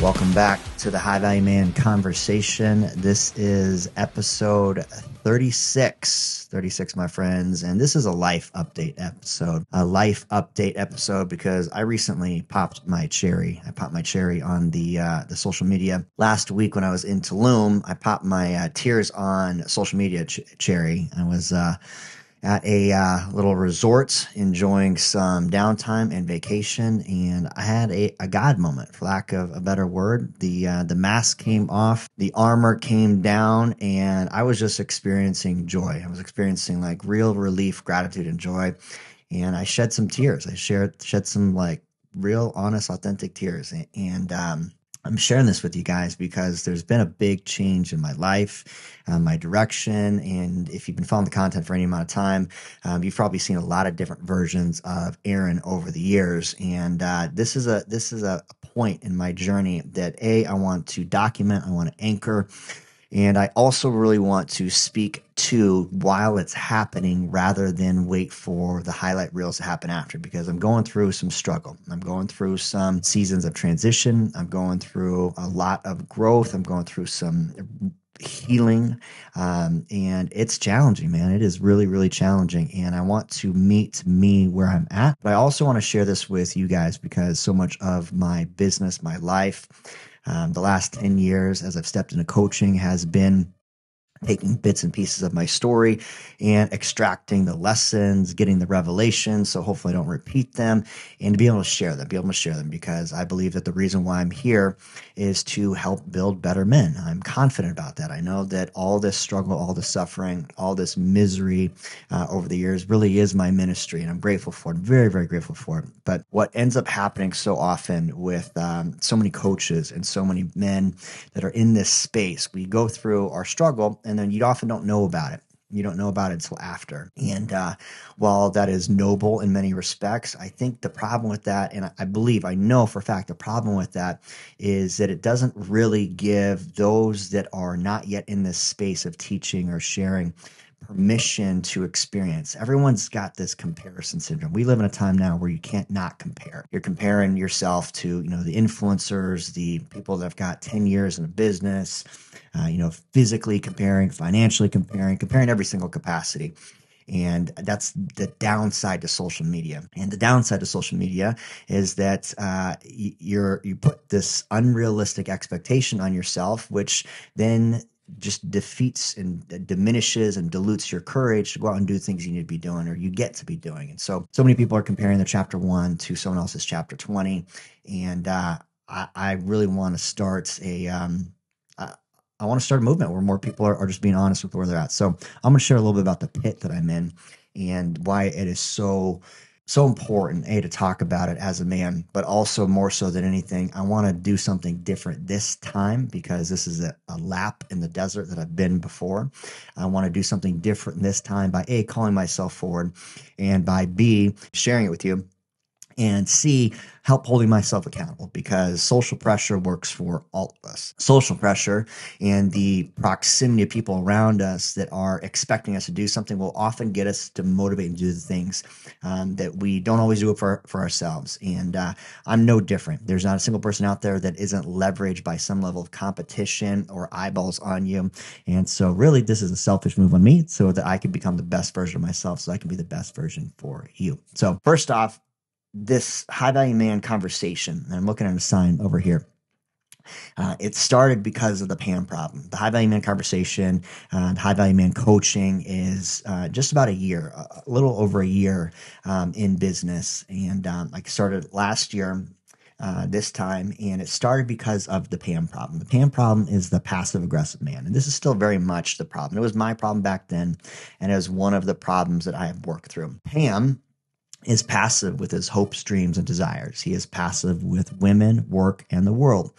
Welcome back to the High Value Man Conversation. This is episode 36, my friends, and this is a life update episode. Because I recently popped my cherry. I popped my cherry on the social media. Last week when I was in Tulum, I popped my tears on social media cherry. I was at a little resort, enjoying some downtime and vacation, and I had a God moment, for lack of a better word. The mask came off, the armor came down, and I was just experiencing joy. I was experiencing like real relief, gratitude, and joy, and I shed some tears. I shed some like real, honest, authentic tears, and I'm sharing this with you guys because there's been a big change in my life, my direction, and if you've been following the content for any amount of time, you've probably seen a lot of different versions of Aaron over the years. And this is a point in my journey that I want to document, I want to anchor, and I also really want to speak to while it's happening rather than wait for the highlight reels to happen after, because I'm going through some struggle. I'm going through some seasons of transition. I'm going through a lot of growth. I'm going through some healing. And it's challenging, man. It is really, really challenging. And I want to meet me where I'm at. But I also want to share this with you guys because so much of my business, my life, the last 10 years as I've stepped into coaching has been taking bits and pieces of my story and extracting the lessons, getting the revelations, so hopefully I don't repeat them, and to be able to share them, because I believe that the reason why I'm here is to help build better men. I'm confident about that. I know that all this struggle, all this suffering, all this misery over the years really is my ministry, and I'm grateful for it. I'm very, very grateful for it. But what ends up happening so often with so many coaches and so many men that are in this space, we go through our struggle, and then you often don't know about it. You don't know about it until after. And while that is noble in many respects, I think the problem with that, and I know for a fact, the problem with that is that it doesn't really give those that are not yet in this space of teaching or sharing permission to experience. Everyone's got this comparison syndrome. We live in a time now where you can't not compare. You're comparing yourself to, the influencers, the people that have got 10 years in a business, physically comparing, financially comparing every single capacity. And that's the downside to social media. And the downside to social media is that you put this unrealistic expectation on yourself, which then just defeats and diminishes and dilutes your courage to go out and do things you need to be doing or you get to be doing. And so many people are comparing their chapter 1 to someone else's chapter 20. And I really want to start I want to start a movement where more people are just being honest with where they're at. So I'm going to share a little bit about the pit that I'm in and why it is so important, to talk about it as a man, but also more so than anything, I want to do something different this time because this is a lap in the desert that I've been before. I want to do something different this time by A, calling myself forward, and by B, sharing it with you, and C, help holding myself accountable, because social pressure works for all of us. Social pressure and the proximity of people around us that are expecting us to do something will often get us to motivate and do the things that we don't always do it for ourselves. And I'm no different. There's not a single person out there that isn't leveraged by some level of competition or eyeballs on you. And so really, this is a selfish move on me so that I can become the best version of myself, so I can be the best version for you. So first off, this high value man conversation, and I'm looking at a sign over here. It started because of the PAM problem. The high value man conversation, the high value man coaching is just about a little over a year in business. And I started last year this time, and it started because of the PAM problem. The PAM problem is the passive aggressive man. And this is still very much the problem. It was my problem back then, and it was one of the problems that I have worked through. PAM is passive with his hopes, dreams, and desires. He is passive with women, work, and the world.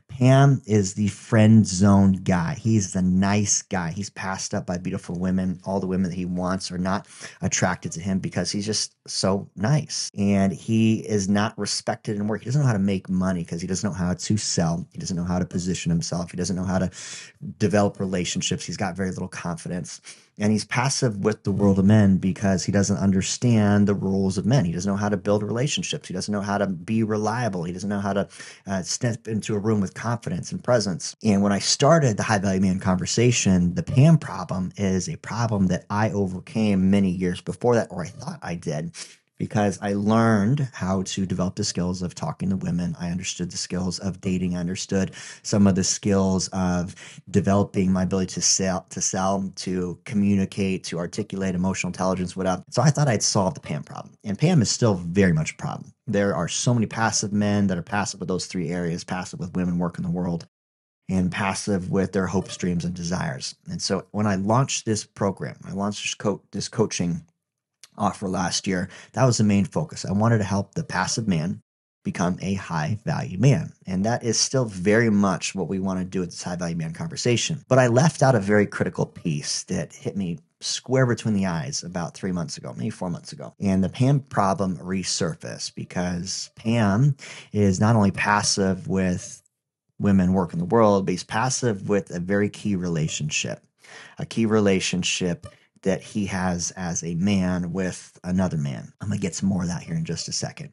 Pam is the friend zone guy. He's the nice guy. He's passed up by beautiful women. All the women that he wants are not attracted to him because he's just so nice. And he is not respected in work. He doesn't know how to make money because he doesn't know how to sell. He doesn't know how to position himself. He doesn't know how to develop relationships. He's got very little confidence. And he's passive with the world of men because he doesn't understand the rules of men. He doesn't know how to build relationships. He doesn't know how to be reliable. He doesn't know how to step into a room with confidence and presence. And when I started the High Value Man conversation, the PAM problem is a problem that I overcame many years before that, or I thought I did, because I learned how to develop the skills of talking to women. I understood the skills of dating. I understood some of the skills of developing my ability to sell, to communicate, to articulate emotional intelligence, whatever. So I thought I'd solve the PAM problem. And PAM is still very much a problem. There are so many passive men that are passive with those three areas, passive with women working the world, and passive with their hopes, dreams, and desires. And so when I launched this program, I launched this coaching offer last year, that was the main focus. I wanted to help the passive man become a high value man. And that is still very much what we want to do with this high value man conversation. But I left out a very critical piece that hit me square between the eyes about 3 months ago, maybe 4 months ago. And the PAM problem resurfaced because PAM is not only passive with women working the world, but he's passive with a very key relationship that he has as a man with another man. I'm going to get some more of that here in just a second.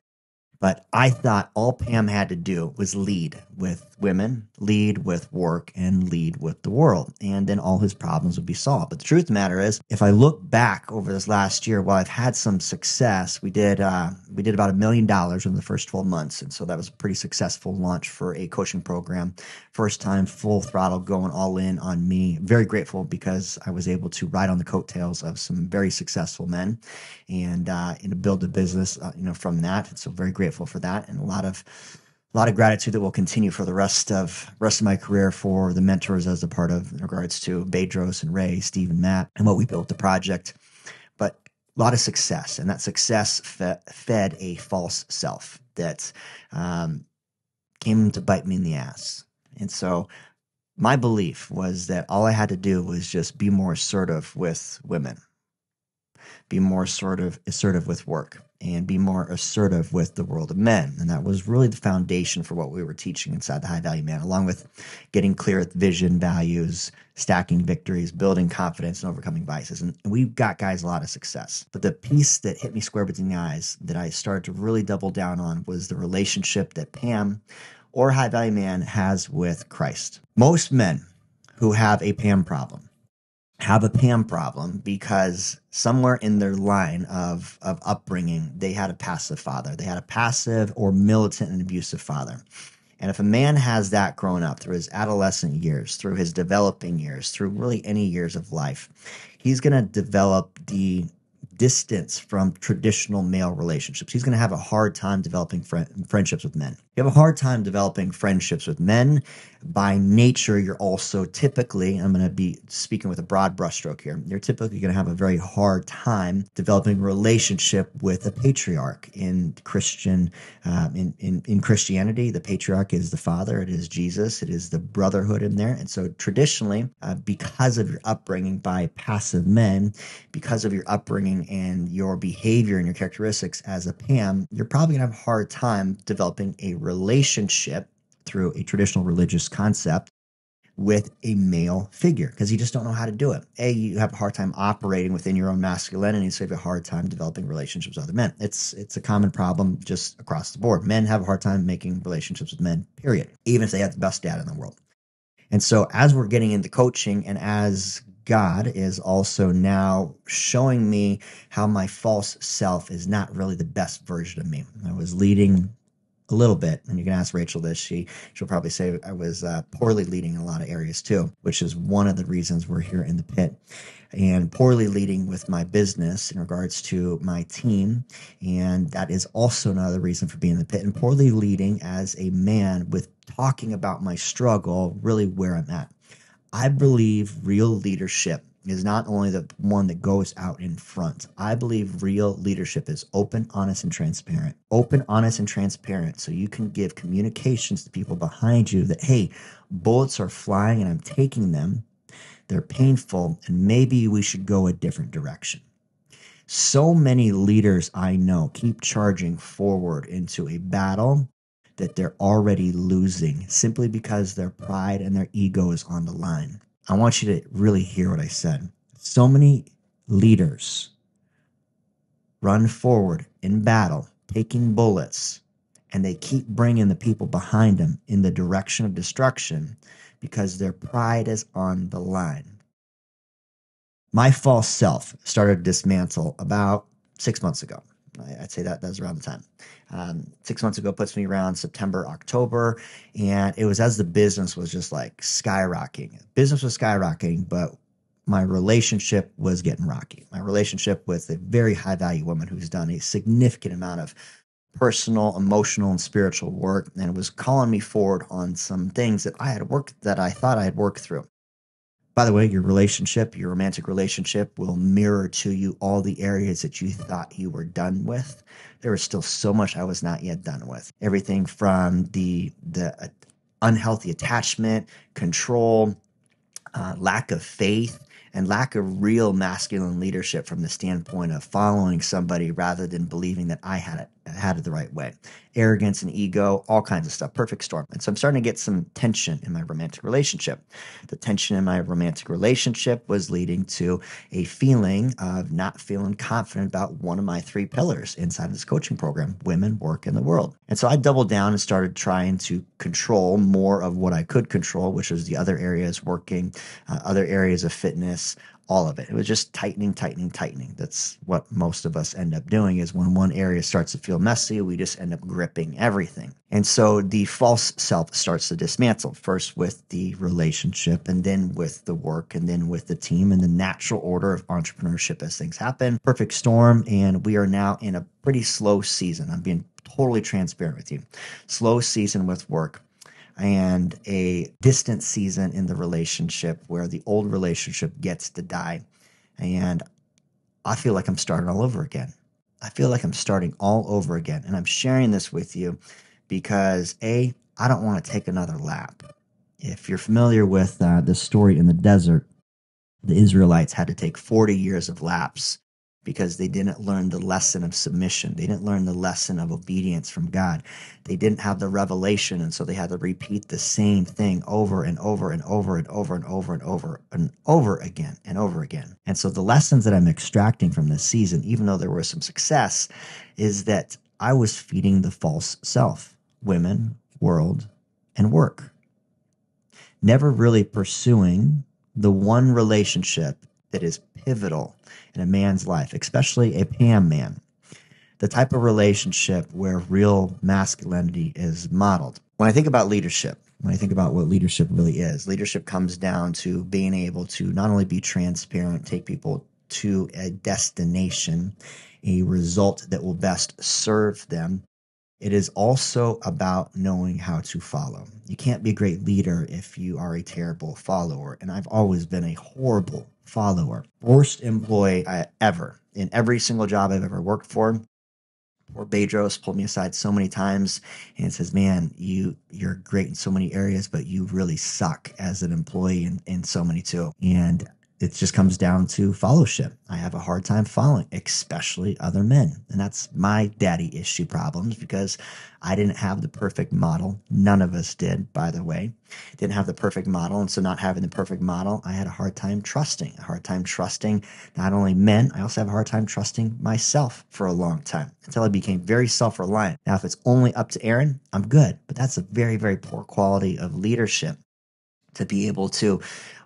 But I thought all Pam had to do was lead with women, lead with work, and lead with the world. And then all his problems would be solved. But the truth of the matter is, if I look back over this last year, while I've had some success, we did about $1 million in the first 12 months. And so that was a pretty successful launch for a coaching program. First time, full throttle, going all in on me. Very grateful because I was able to ride on the coattails of some very successful men and build a business from that. And so very grateful for that, and a lot of gratitude that will continue for the rest of my career for the mentors as a part of in regards to Bedros and Ray, Steve and Matt, and what we built the project. But a lot of success, and that success fed a false self that came to bite me in the ass. And so my belief was that all I had to do was just be more assertive with women, be more assertive with work, and be more assertive with the world of men. And that was really the foundation for what we were teaching inside the High Value Man, along with getting clear with vision, values, stacking victories, building confidence, and overcoming vices. And we got guys a lot of success. But the piece that hit me square between the eyes that I started to really double down on was the relationship that Pam or High Value Man has with Christ. Most men who have a PAM problem have a PAM problem because somewhere in their line of upbringing, they had a passive father. They had a passive or militant and abusive father. And if a man has that growing up through his adolescent years, through his developing years, through really any years of life, he's going to develop the distance from traditional male relationships. He's going to have a hard time developing friendships with men. You have a hard time developing friendships with men. By nature, you're also typically, I'm going to be speaking with a broad brushstroke here, you're typically going to have a very hard time developing a relationship with a patriarch. In Christianity, the patriarch is the father, it is Jesus, it is the brotherhood in there. And so traditionally, because of your upbringing by passive men, because of your upbringing and your behavior and your characteristics as a PAM, you're probably going to have a hard time developing a relationship through a traditional religious concept with a male figure because you just don't know how to do it. You have a hard time operating within your own masculinity, so you have a hard time developing relationships with other men. It's a common problem just across the board. Men have a hard time making relationships with men, period, even if they have the best dad in the world. And so as we're getting into coaching and as God is also now showing me how my false self is not really the best version of me. I was leading a little bit, and you can ask Rachel this. She'll probably say I was poorly leading in a lot of areas too, which is one of the reasons we're here in the pit. And poorly leading with my business in regards to my team, and that is also another reason for being in the pit. And poorly leading as a man with talking about my struggle, really where I'm at. I believe real leadership is not only the one that goes out in front. I believe real leadership is open, honest, and transparent. Open, honest, and transparent so you can give communications to people behind you that, hey, bullets are flying and I'm taking them. They're painful, and maybe we should go a different direction. So many leaders I know keep charging forward into a battle that they're already losing simply because their pride and their ego is on the line. I want you to really hear what I said. So many leaders run forward in battle, taking bullets, and they keep bringing the people behind them in the direction of destruction because their pride is on the line. My false self started to dismantle about 6 months ago. I'd say that was around the time. 6 months ago puts me around September, October, and it was as the business was just like skyrocketing. Business was skyrocketing, but my relationship was getting rocky. My relationship with a very high value woman who's done a significant amount of personal, emotional, and spiritual work, and it was calling me forward on some things that I thought I had worked through. By the way, your relationship, your romantic relationship will mirror to you all the areas that you thought you were done with. There was still so much I was not yet done with. Everything from the unhealthy attachment, control, lack of faith, and lack of real masculine leadership from the standpoint of following somebody rather than believing that I had it the right way. Arrogance and ego, all kinds of stuff, perfect storm. And so I'm starting to get some tension in my romantic relationship. The tension in my romantic relationship was leading to a feeling of not feeling confident about one of my three pillars inside of this coaching program: women, work, and the world. And so I doubled down and started trying to control more of what I could control, which was the other areas: working, other areas of fitness, all of it. It was just tightening, tightening, tightening. That's what most of us end up doing, is when one area starts to feel messy, we just end up gripping everything. And so the false self starts to dismantle, first with the relationship, and then with the work, and then with the team, in the natural order of entrepreneurship as things happen. Perfect storm. And we are now in a pretty slow season. I'm being totally transparent with you. Slow season with work, and a distant season in the relationship where the old relationship gets to die. And I feel like I'm starting all over again. I feel like I'm starting all over again. And I'm sharing this with you because I don't want to take another lap. If you're familiar with the story in the desert, the Israelites had to take 40 years of laps because they didn't learn the lesson of submission. They didn't learn the lesson of obedience from God. They didn't have the revelation, and so they had to repeat the same thing over and over and over and over and over and over and over again and over again. And so the lessons that I'm extracting from this season, even though there was some success, is that I was feeding the false self: women, world, and work. Never really pursuing the one relationship that is pivotal in a man's life, especially a PAM man, the type of relationship where real masculinity is modeled. When I think about leadership, when I think about what leadership really is, leadership comes down to being able to not only be transparent, take people to a destination, a result that will best serve them. It is also about knowing how to follow. You can't be a great leader if you are a terrible follower. And I've always been a horrible follower. Worst employee ever. In every single job I've ever worked for, poor Bedros pulled me aside so many times and says, "Man, you're great in so many areas, but you really suck as an employee in so many too." And it just comes down to fellowship. I have a hard time following, especially other men. And that's my daddy issue problems, because I didn't have the perfect model. None of us did, by the way. Didn't have the perfect model. And so not having the perfect model, I had a hard time trusting. Not only men, I also have a hard time trusting myself for a long time, until I became very self-reliant. Now, if it's only up to Aaron, I'm good. But that's a very, very poor quality of leadership, to be able to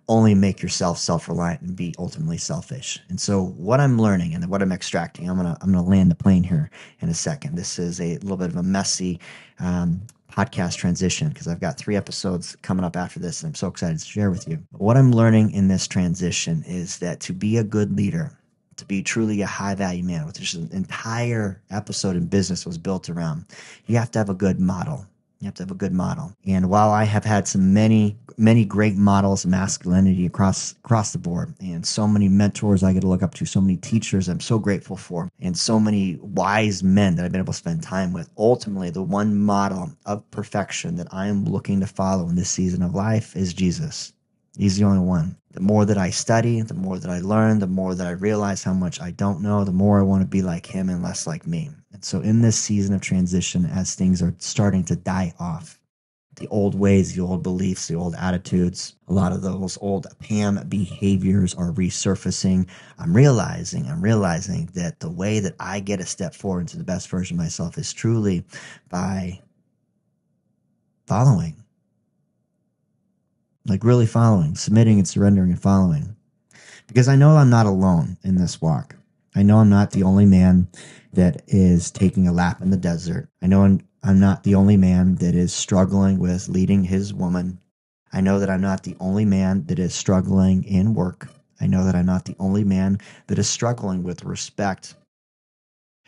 only make yourself self-reliant and be ultimately selfish. And so what I'm learning and what I'm extracting, I'm gonna land the plane here in a second. This is a little bit of a messy podcast transition, because I've got 3 episodes coming up after this, and I'm so excited to share with you. But what I'm learning in this transition is that to be a good leader, to be truly a high value man, which an entire episode in business was built around, you have to have a good model. You have to have a good model. And while I have had many great models of masculinity across the board, and so many mentors I get to look up to, so many teachers I'm so grateful for, and so many wise men that I've been able to spend time with, ultimately the one model of perfection that I am looking to follow in this season of life is Jesus. He's the only one. The more that I study, the more that I learn, the more that I realize how much I don't know, the more I want to be like him and less like me. And so in this season of transition, as things are starting to die off, the old ways, the old beliefs, the old attitudes. A lot of those old PAM behaviors are resurfacing. I'm realizing that the way that I get a step forward into the best version of myself is truly by following. Like really following, submitting and surrendering and following. Because I know I'm not alone in this walk. I know I'm not the only man that is taking a lap in the desert. I know I'm not the only man that is struggling with leading his woman. I know that I'm not the only man that is struggling in work. I know that I'm not the only man that is struggling with respect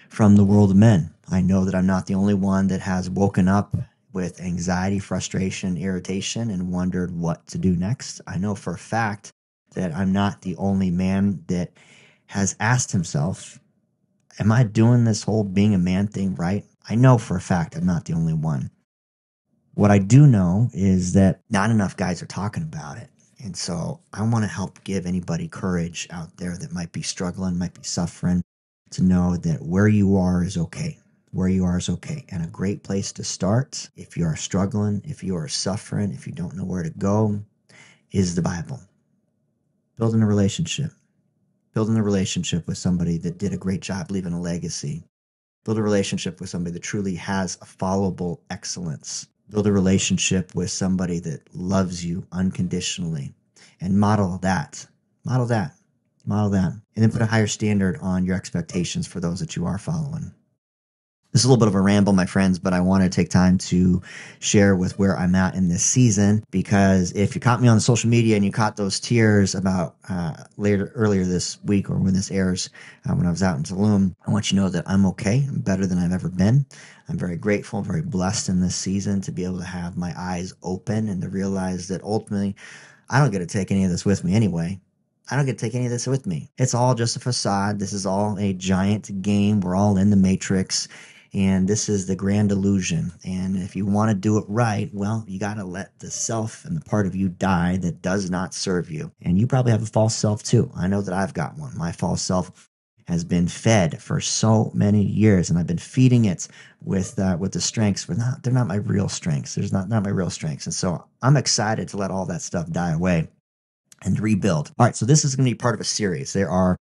from the world of men. I know that I'm not the only one that has woken up with anxiety, frustration, irritation, and wondered what to do next. I know for a fact that I'm not the only man that has asked himself, am I doing this whole being a man thing right? I know for a fact I'm not the only one. What I do know is that not enough guys are talking about it. And so I want to help give anybody courage out there that might be struggling, might be suffering, to know that where you are is okay. Where you are is okay. And a great place to start, if you are struggling, if you are suffering, if you don't know where to go, is the Bible. Building a relationship. Building a relationship with somebody that did a great job leaving a legacy. Build a relationship with somebody that truly has a followable excellence. Build a relationship with somebody that loves you unconditionally. And model that. Model that. Model that. And then put a higher standard on your expectations for those that you are following. This is a little bit of a ramble, my friends, but I want to take time to share with where I'm at in this season, because if you caught me on the social media and you caught those tears about earlier this week, or when this airs, when I was out in Tulum, I want you to know that I'm okay. I'm better than I've ever been. I'm very grateful, very blessed in this season to be able to have my eyes open and to realize that ultimately I don't get to take any of this with me anyway. I don't get to take any of this with me. It's all just a facade. This is all a giant game. We're all in the matrix. And this is the grand illusion. And if you want to do it right, well, you got to let the self and the part of you die that does not serve you. And you probably have a false self too. I know that I've got one. My false self has been fed for so many years, and I've been feeding it with the strengths. They're not my real strengths. There's not my real strengths. And so I'm excited to let all that stuff die away and rebuild. All right, so this is going to be part of a series. There are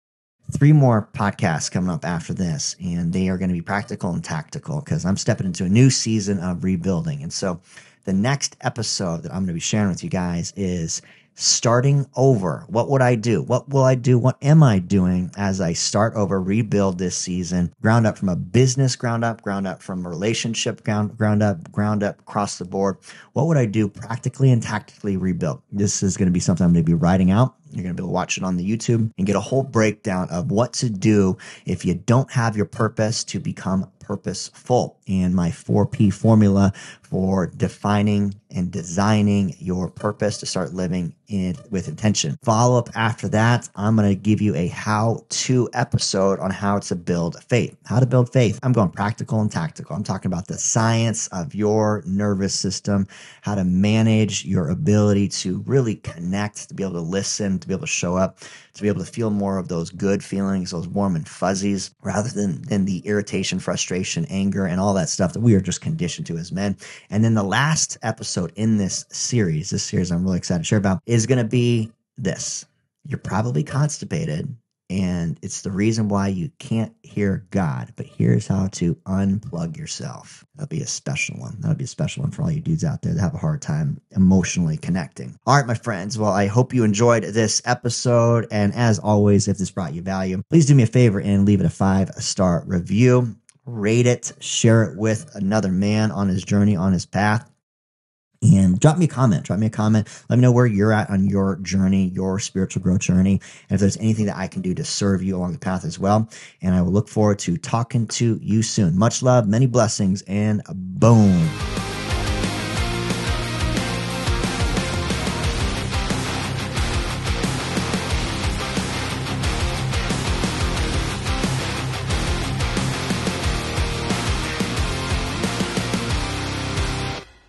3 more podcasts coming up after this, and they are going to be practical and tactical because I'm stepping into a new season of rebuilding. And so the next episode that I'm going to be sharing with you guys is starting over. What would I do? What will I do? What am I doing as I start over, rebuild this season, ground up from a business, ground up from a relationship, ground up across the board? What would I do practically and tactically rebuild? This is going to be something I'm going to be writing out. You're going to be able to watch it on the YouTube and get a whole breakdown of what to do if you don't have your purpose to become purposeful, and my 4P formula for defining and designing your purpose to start living in with intention. Follow up after that, I'm going to give you a how-to episode on how to build faith. How to build faith. I'm going practical and tactical. I'm talking about the science of your nervous system, how to manage your ability to really connect, to be able to listen, to be able to show up, to be able to feel more of those good feelings, those warm and fuzzies, rather than the irritation, frustration, anger, and all that stuff that we are just conditioned to as men. And then the last episode in this series I'm really excited to share about, is going to be this. You're probably constipated, and it's the reason why you can't hear God, but here's how to unplug yourself. That'll be a special one. That'll be a special one for all you dudes out there that have a hard time emotionally connecting. All right, my friends. Well, I hope you enjoyed this episode. And as always, if this brought you value, please do me a favor and leave it a 5-star review. Rate it, share it with another man on his journey, on his path. And drop me a comment. Let me know where you're at on your journey, your spiritual growth journey, and if there's anything that I can do to serve you along the path as well. And I will look forward to talking to you soon. Much love, many blessings, and boom.